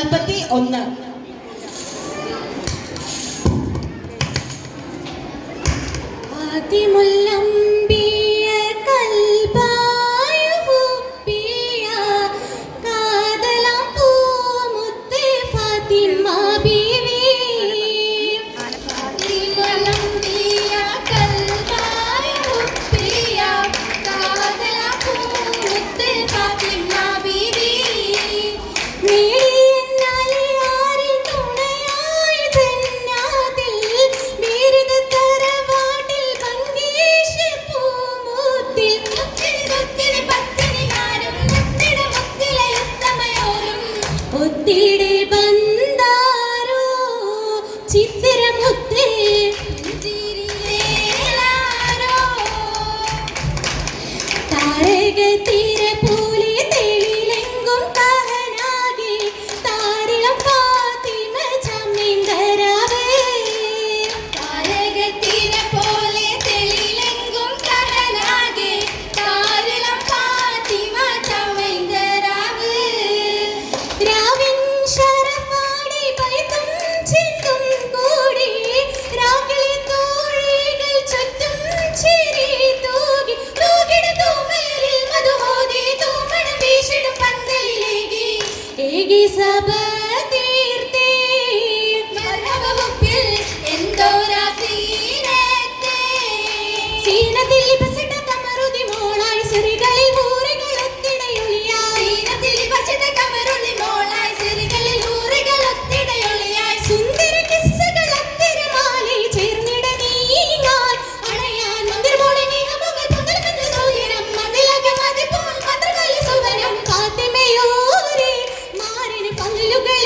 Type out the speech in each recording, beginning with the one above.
41. Look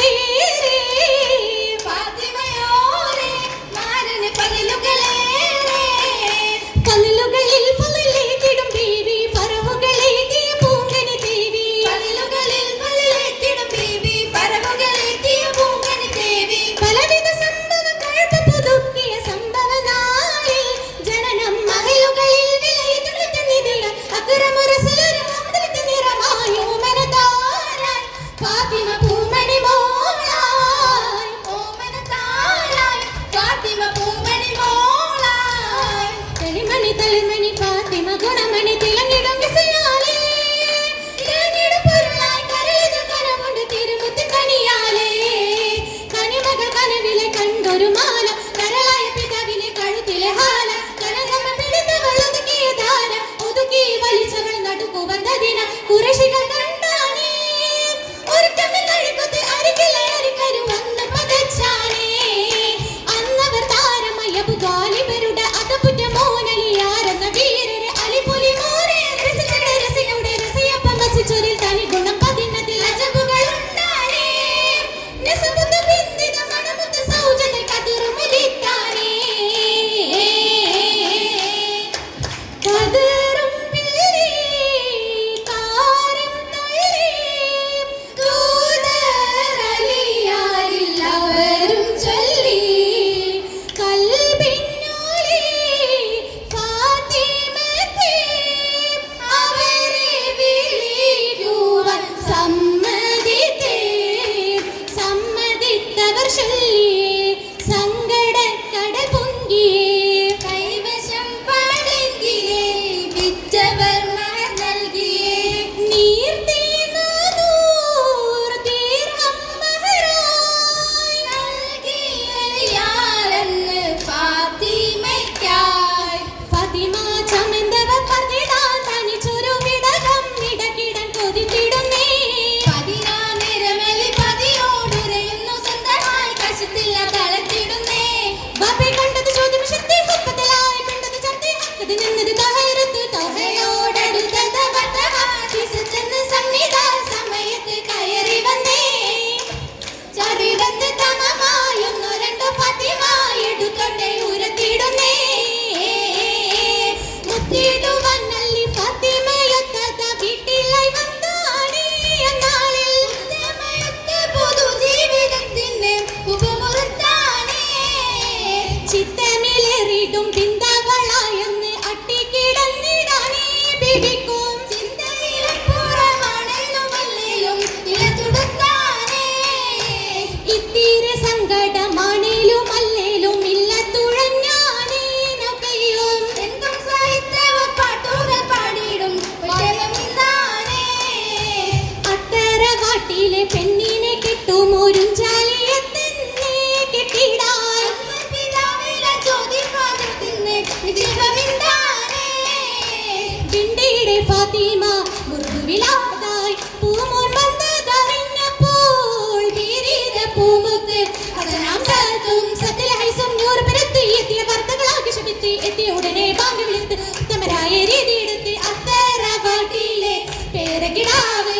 എത്തി ഉടനെ bank വിളിത്ത് ഉത്തമരായ രീതി എടുത്ത് അത്തറവാട്ടിലെ പേരകിടാവ്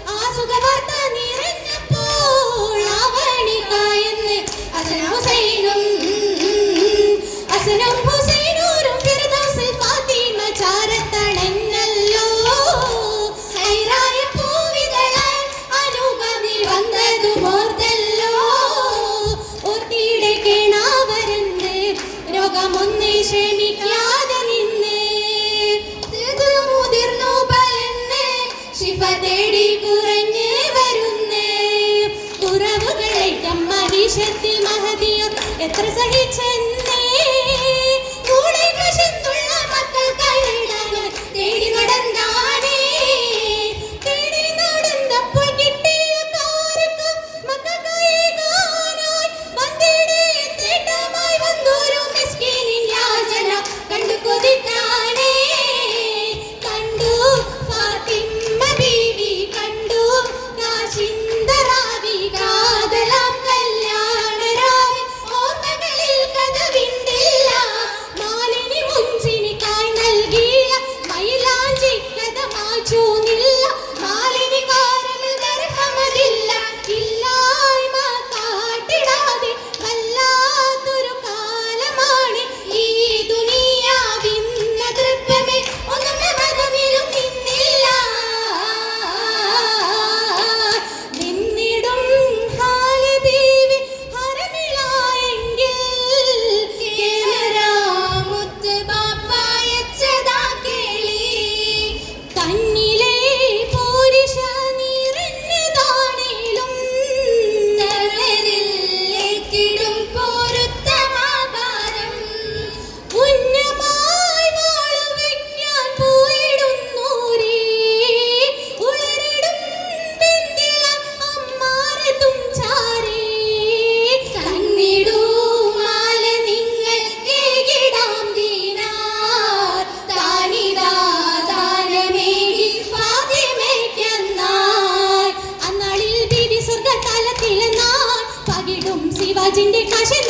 ആ സുഖവാർത്ത നിറഞ്ഞപ്പോൾ ആവണിക്കായെന്ന് ഹസനും ഹുസൈനൂരും ഫിർദൗസിൽ ഫാത്തിമ ചാരത്തണഞ്ഞല്ലോ ഹൈറായ പൂവിതളാൽ അനുപതി വന്നതും ഓർത്തല്ലോ ഓർത്തിയുടെ കേണാവരന്ന് രോഗമൊന്ന് ക്ഷമിക്കാതെ നിന്ന് മുതിർന്നു പലന്ന് ശിഫ തേടി കുറഞ്ഞ് വരുന്നേ കുറവുകളേറ്റം മഹിഷത്തിൽ മഹതിയോർ എത്ര സഹിച്ചെന്നേ കൂടെയുള്ള മക്കൾ കൈവിടാൻ തേടി നടന്നാനേ തേടി നടന്നപ്പോൾ കിട്ടിയ കാരക്കം മക്കൾക്കായി കാണാൻ വന്നിടെ തേട്ടമായി വന്നൊരു മിസ്കീനിൻ യാചന കണ്ടു കൊതിക്കാനേ കണ്ടു ഫാത്തിമ ബീവി കണ്ടു കാശിന്തറാവി കാതലാം കല്യാണരാവിൽ ഓർമ്മകളിൽ കഥവിണ്ടില്ല മാലിനി മുഞ്ചിനി കായ് നൽകിയില്ല മൈലാഞ്ചി കഥ മാച്ചൂന്നില്ല മാലിനി കാരമിൽ ദർഹമതില്ല ഇല്ലായ്മ കാട്ടിടാതെ വല്ലാത്തൊരു കാലമാണ് ഈ ദുനിയാവിന്ന തൃപ്തമേ ഒന്നും മതമിലും നിന്നില്ല നിന്നിടും ഹാല് ബീവി ഹരമിലായെങ്കിൽ കേമരാമുത്ത് ബാപ്പായച്ചതാ കേളി കണ്ണിലെ പോരിഷ നിറഞ്ഞതാണേലും തളരില്ലേക്കിടും പോരുത്തമാകാരം ഉന്നമായി വാളുവയ്ക്കാൻ പോയിടുന്നോരേ ഉളരിടും ബിന്ദില അമ്മാരതും ചാരേ കണ്ണിടുമാല നിങ്ങൾ കേകിടാം ദീനാർ താനിതാ ദാനമേകി ഫാത്തിമയ്ക്കെന്നാൽ അന്നാളിൽ ബീവി സ്വർഗതലത്തിലെന്നാൽ പകിടും ശിവാജിന്റെ കാശൻ